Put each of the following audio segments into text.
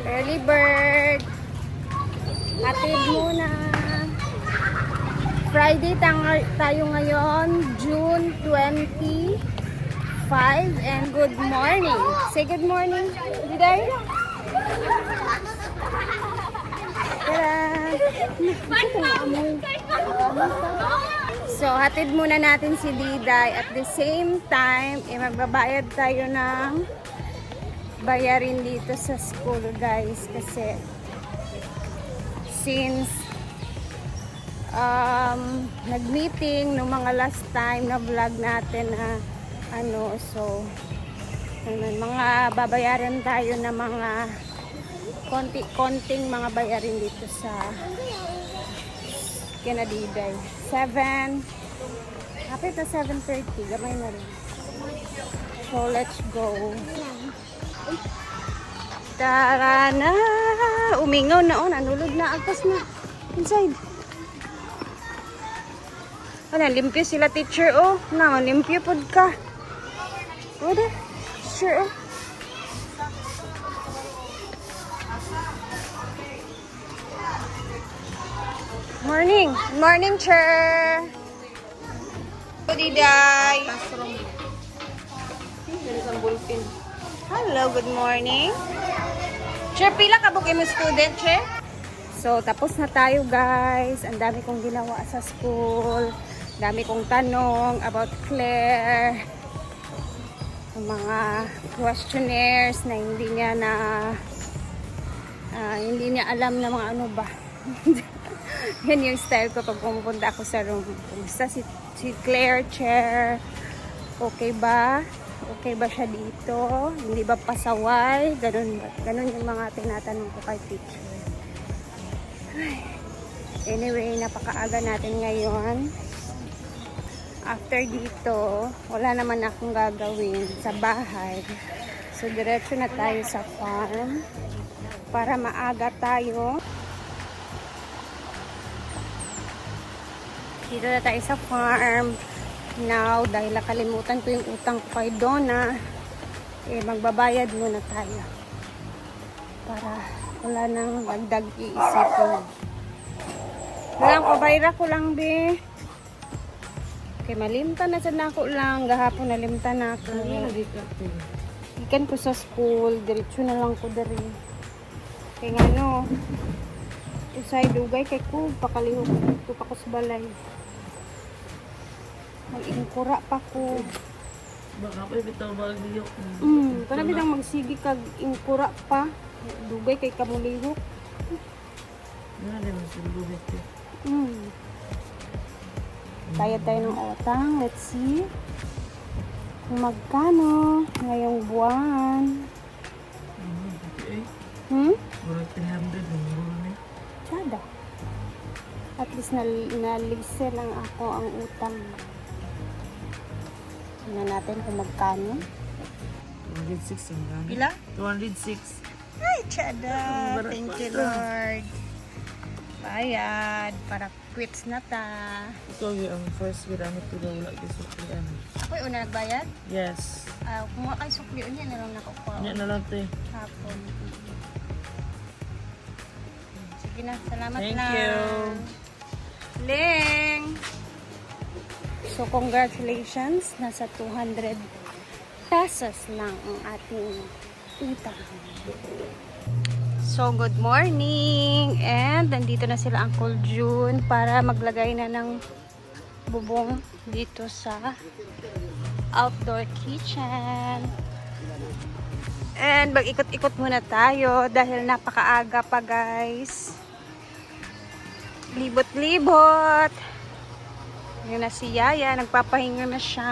Early bird. Hatid muna. Friday tayo ngayon, June 25. And good morning. Say good morning, Diday. So, hatid muna natin si Diday. At the same time, magbabayad tayo ng bayarin dito sa school, guys. Kasi, since nag-meeting nung mga last time na vlog natin na so, mga babayaran tayo na mga konting mga bayarin dito sa Kinadiday. 7 kapit na 7:30, gamay na rin. So let's go. Tara na, umingaw na, nanulog na, agpas na inside. Limpyo sila teacher, limpyo pod ka. Sure, Morning. Morning, chair. Diday. Hello, good morning. Chair, pila ka bukay mo student, chair? So, tapos na tayo, guys. Ang dami kong ginawa sa school. Dami kong tanong about Claire. Mga questionnaires na hindi niya alam na mga ano ba. Yan yung style ko pag pumupunta ako sa room. Kumusta si Claire, chair? Okay ba? Okay ba siya dito? Hindi ba pasaway? Ganun yung mga tinatanong ko kay teacher. Anyway, napakaaga natin ngayon. After dito, wala naman akong gagawin sa bahay. So, diretso na tayo sa farm para maaga tayo. Dito na tayo sa farm. Now, dahil nakalimutan ko yung utang ko kay Donna, magbabayad muna tayo. Para wala nang dagdag iisipin. Walang pabayra ko lang, be. Okay, malimtan na sa nako lang. Gahapon nalimtan na ako. Ikan ko sa school. Diretso na lang ko dari. Kaya nga no. Usay dugay kay ko. Pakalihok. Ito pa ko sa balay. Mag-ingkura pa ko. Baka pa bitaw bagyo. Kana bitang magsigi kag ingkura pa. Dugay kay kamulihok. Ano mo sa lubit ko? Bayad tayo ng utang. Let's see. Kung magkano ngayong buwan. Murag 300 na. Tsada. At least nalise lang ako ang utang. Tingnan natin kung magkano. 206 ang gano'n. Pila? 206. Ay, tsada. Thank you, Lord. Bayad. Para quits na ta. Ito yung first week ang ito wala kay suklian. Ako yung una nagbayad? Yes. Kung wala kayo sukli, niya na lang nakukuha. Yan na lang ito eh. Hapon. Sige na, salamat Thank na. you. Ling! So, congratulations. Nasa 200 pesos lang ang ating utang. So, good morning! And, nandito na sila Uncle June para maglagay na ng bubong dito sa outdoor kitchen. And, mag-ikot-ikot muna tayo dahil napakaaga pa, guys. Libot-libot! Yun na si Yaya, nagpapahinga na siya.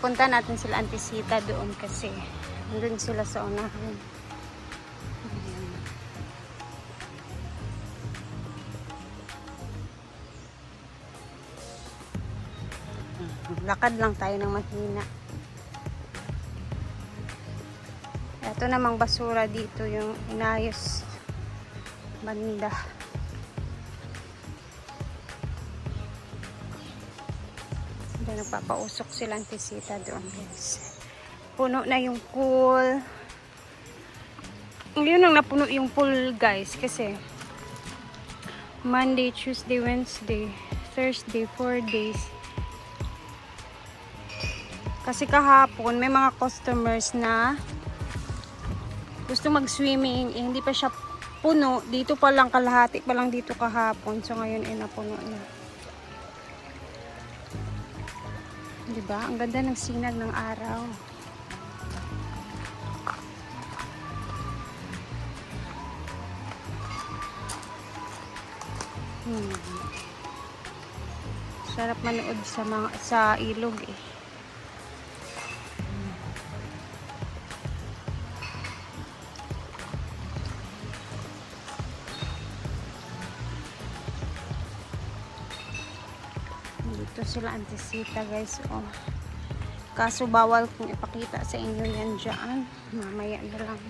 Punta natin sila Auntie Sita doon kasi nandun sila sa unahan. Lakad lang tayo ng mahina. Ito namang basura dito yung inayos banda. Nagpapausok sila Auntie Sita doon, guys. Puno na yung pool. Ngayon lang napuno yung pool guys kasi Monday, Tuesday, Wednesday, Thursday, 4 days. Kasi kahapon may mga customers na gusto mag-swimming, eh, hindi pa siya puno. Dito pa lang, kalahati pa lang dito kahapon. So ngayon ay napuno na. Diba? Ang ganda ng sinag ng araw. Sarap manood sa ilog eh. Dito sila Antisita guys. Oh. Kaso bawal kong ipakita sa inyo yan dyan. Mamaya na lang.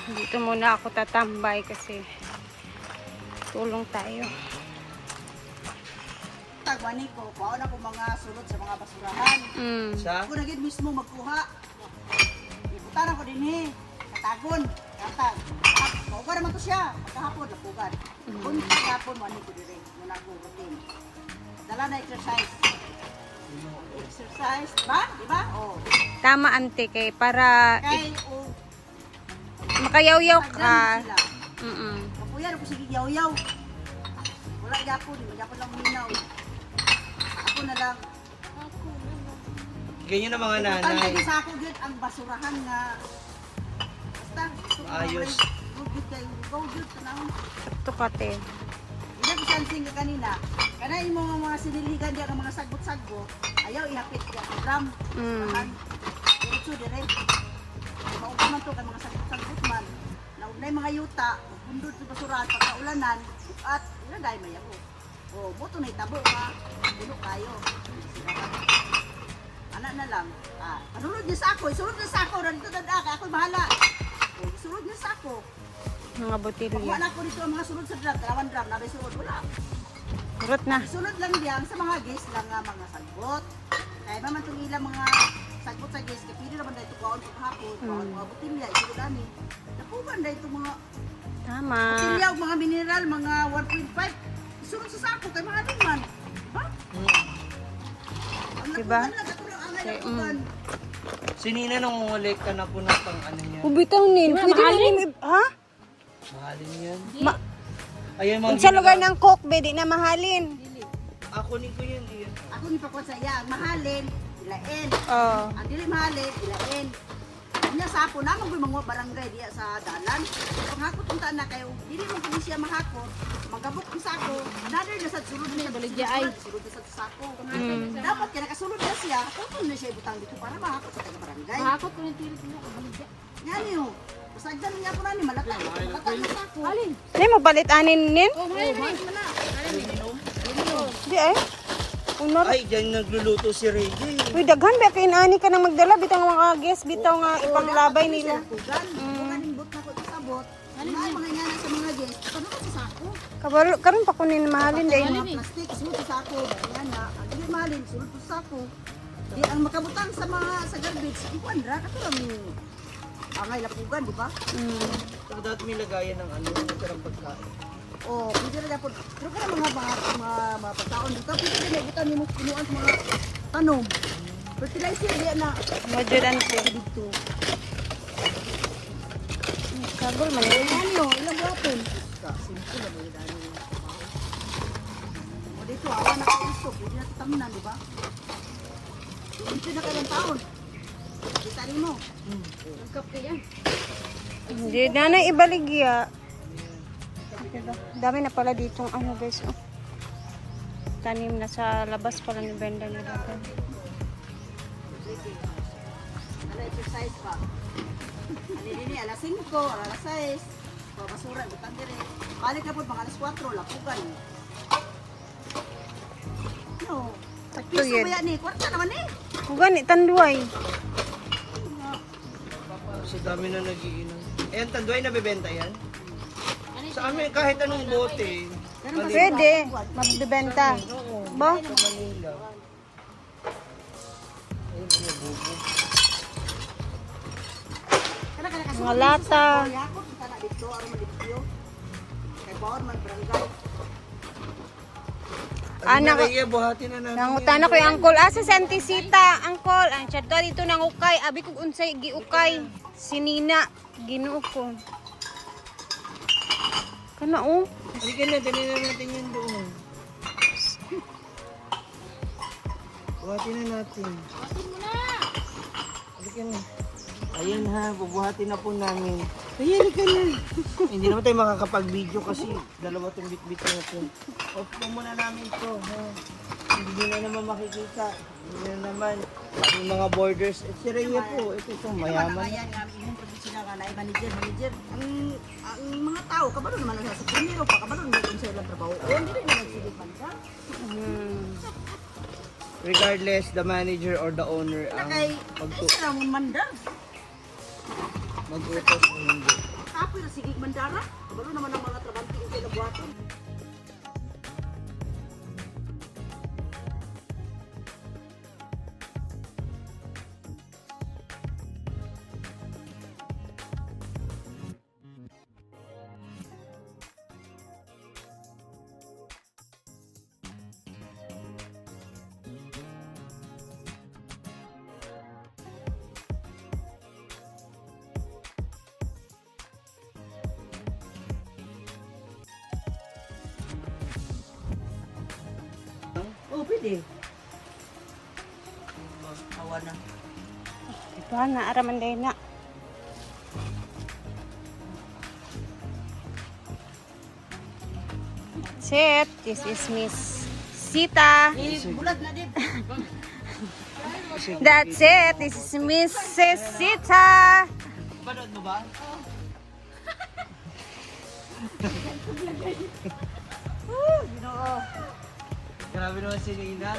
Dito muna ako tatambay kasi tulong tayo. Tagwani ko, paon ako mga sulod sa mga basurahan. Sa? Ako na gid mismo magkuha. Ibutan ako din eh. Katagon. Katag. Kauga naman to siya. Pagkahapon, lapugan. Kung pagkahapon, wani ko din eh. Muna akong routine. Dala na exercise. Exercise. Ba? Diba? Oo. Tama ante kay para Kay, makayaw-yaw ka. Tagdan sila. Mm. Kapuyan ako sige yaw-yaw. Wala yapon. Magyapon lang minaw. Ako na lang. Ganyan ang mga Ang nanay. sa ako gid ang basurahan nga basta Ayos. good gid kay go gid tanawon. Ito kate. Ina bisan sing ka kanina. Kana imo mga siniligan diya ang mga sagbot-sagbot. Ayaw ihapit diya ang drum. Mm. Diretso dire. Maupo man to kay mga sagbot-sagbot man. Naugnay mga yuta, bundod sa basurahan pagkaulanan at ina dai may ako. Oh, buto na itabo nga. Puno kayo. Anak na lang. Panulod niya sa ako. Isulod niya sa ako. Rito dadaka. Ako'y bahala. Isulod niya sa ako. Mga Pagkuha botilya. na ako dito ang mga sunod sa drum. Dalawang drum. Nabay sunod. Wala. Rot na. Sunod lang diyan sa mga guest lang nga mga sagbot. Kaya naman itong ilang mga sagbot sa guest. Kaya pili naman dahil ito kaon paghapon. Kaon mga botilya. Isulod namin. Napuban dahil itong mga Tama. botilya o mga mineral. Mga 1.5. Isulod sa sako. Kaya mga man. Ha? Ang Diba? napuban lang. Katulong ang Okay, napuban. Si Nina nangungulek ka na po na pang ano niya. Ubitaw nin. Pwede na rin. Ha? Mahalin yan. Ma- Ayun mga sa lugar ng cook, di na mahalin. Ako ni ko yun. Iyan. Ako ni pakwan sa iya, ang mahalin, ilain. Oh. Ang dili mahalin, ilain. Nya sa ako naman ko'y mga barangay diya sa dalan. Kung ako tunta na kayo, dili mo kung siya mahakot, magabok ang sako, another na sa sulod niya, baligya ay. Sulod na sa sako. Dapat kaya nakasulod na siya, kung na siya ibutang dito para mahakot sa taga-barangay. Mahakot ko ng tirit mo, kabaligya. Nga niyo, pasagdan niya po na ni malatay. Malatay na sako. Alin? Di mo balit anin nin? Oh, mahal na. Di ay. Unor. Ay, dyan nagluluto si Reggie. Uy, daghan ba kay ani ka nang magdala bitang mga guest bitaw nga ipanglabay nila. Tugan, tugan yung bot na ko isabot. Ano mga ingana sa mga guest, ano ka sa sako? Kabalo karon pa kunin mahalin dai. Mga plastic, sulod sa sako. Yan na, ang dili mahalin, sulod sa sako. Di ang makabutang sa mga sa garbage, ikuan ra kato lang angay lapugan, di ba? Ito dapat may lagayan ng ano, ng pagkain. Oh, pwede rin po. Pero kaya mga pagkaon dito, pwede rin ito ni mo pinuan sa mga tanom. Fertilizer diya na Modern ante. dito. Kagol man. Ano, ilang buhatin? Simple na mo yung dami. O dito, awa na kayo gusto. Pwede na tatamunan, di ba? Dito na kayong taon. Kita rin mo. Nagkap ka yan. Hindi na na ibaligya. Diba? Dami na pala ditong ano guys. Oh. Tanim na sa labas pala ni Brenda nila. Ano exercise pa? Alin alas 5, alas 6. Basura, butang dire. Balik na po, mga alas 4, lapugan. No. Sakto Piso yan. ba yan eh? Kwarta naman eh. Kung gani, tanduay. Kasi dami na nagiinom. Eh, ang tanduay nabibenta yan? Sa amin, kahit anong bote. Pwede. Magbibenta. Oo. Ba? Sa Manila. Ayun, bubo. Mga lata. Yakot, kita na dito, ano malipyo. Kay Bawon man barangay. Anak, Maria, buhati na namin. nangutan ako yung angkol. Asa si Auntie Sita? Angkol, ang chat dito nang ukay. Abi kong unsay giukay. Sinina, ginuo ko. Kana oh. Halika na, dali na natin yun doon. Buhati na natin. Halika na. Ayan ha, bubuhati na po namin. Ay, halika na. Hindi naman tayo makakapag-video kasi dalawa itong bit-bit natin. Off po muna namin to. Ha? Hindi na naman makikita. Hindi na naman. Yung mga borders. Eh, si Rhea po, ito itong mayaman. Ayan nga, imong probinsya nga na manager. Ang mga tao, kabalo naman lang sa primero pa, kabalo naman kung sa ilang trabaho. O, hindi rin naman silip man ka. Regardless, the manager or the owner ang Kay, isa lang mong mandar. mag-utos o hindi. Kapoy na sige mandara. Kabalo naman ang mga trabante yung kinabuhaton. Oh, pwede. Awa na. Ito na, araman day na. That's it. This is Miss Sita. Bulag na din. That's it. This is Mrs. Sita. Panood mo ba? Grabe naman si Nina.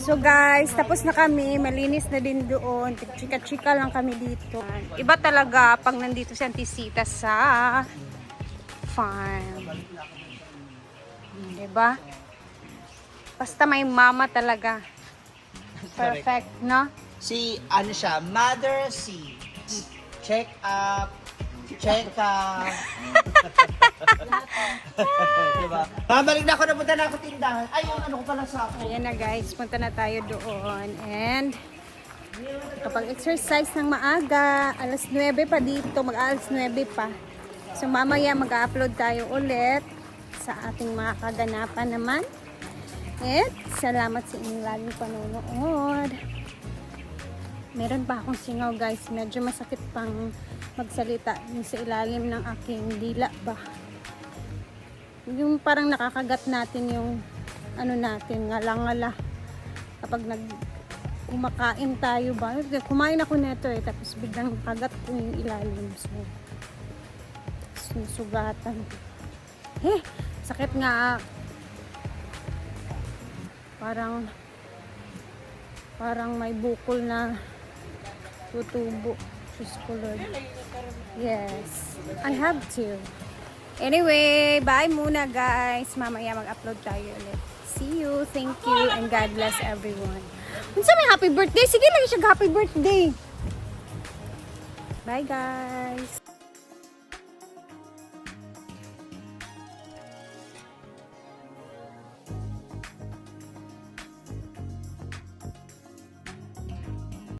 So guys, tapos na kami. Malinis na din doon. Chika-chika lang kami dito. Iba talaga pag nandito si Auntie Sita sa farm. Diba? Basta may mama talaga. Perfect, no? Si, ano siya, Mother C. Check up. Check up. Diba? Babalik na ako, napunta na ako tindahan. Ay, yung ano ko pala sa ako. Ayan na guys, punta na tayo doon. And kapag exercise ng maaga, alas 9 pa dito, mag-alas 9 pa. So mamaya mag-upload tayo ulit sa ating mga kaganapan naman. At salamat sa inyong laging panonood. Meron pa akong singaw guys, medyo masakit pang magsalita yung sa ilalim ng aking dila ba. Yung parang nakakagat natin yung ano natin, ngala-ngala. Kapag kumakain tayo ba, kumain ako neto eh, tapos biglang kagat ko yung ilalim. So, sinusugatan. Sakit nga. Parang may bukol na tutubo. Diyos ko Lord. Yes, I have to. Anyway, bye muna guys. Mamaya mag-upload tayo ulit. See you, thank you, and God bless everyone. Unsa may happy birthday? Sige, lagi siya happy birthday. Bye guys.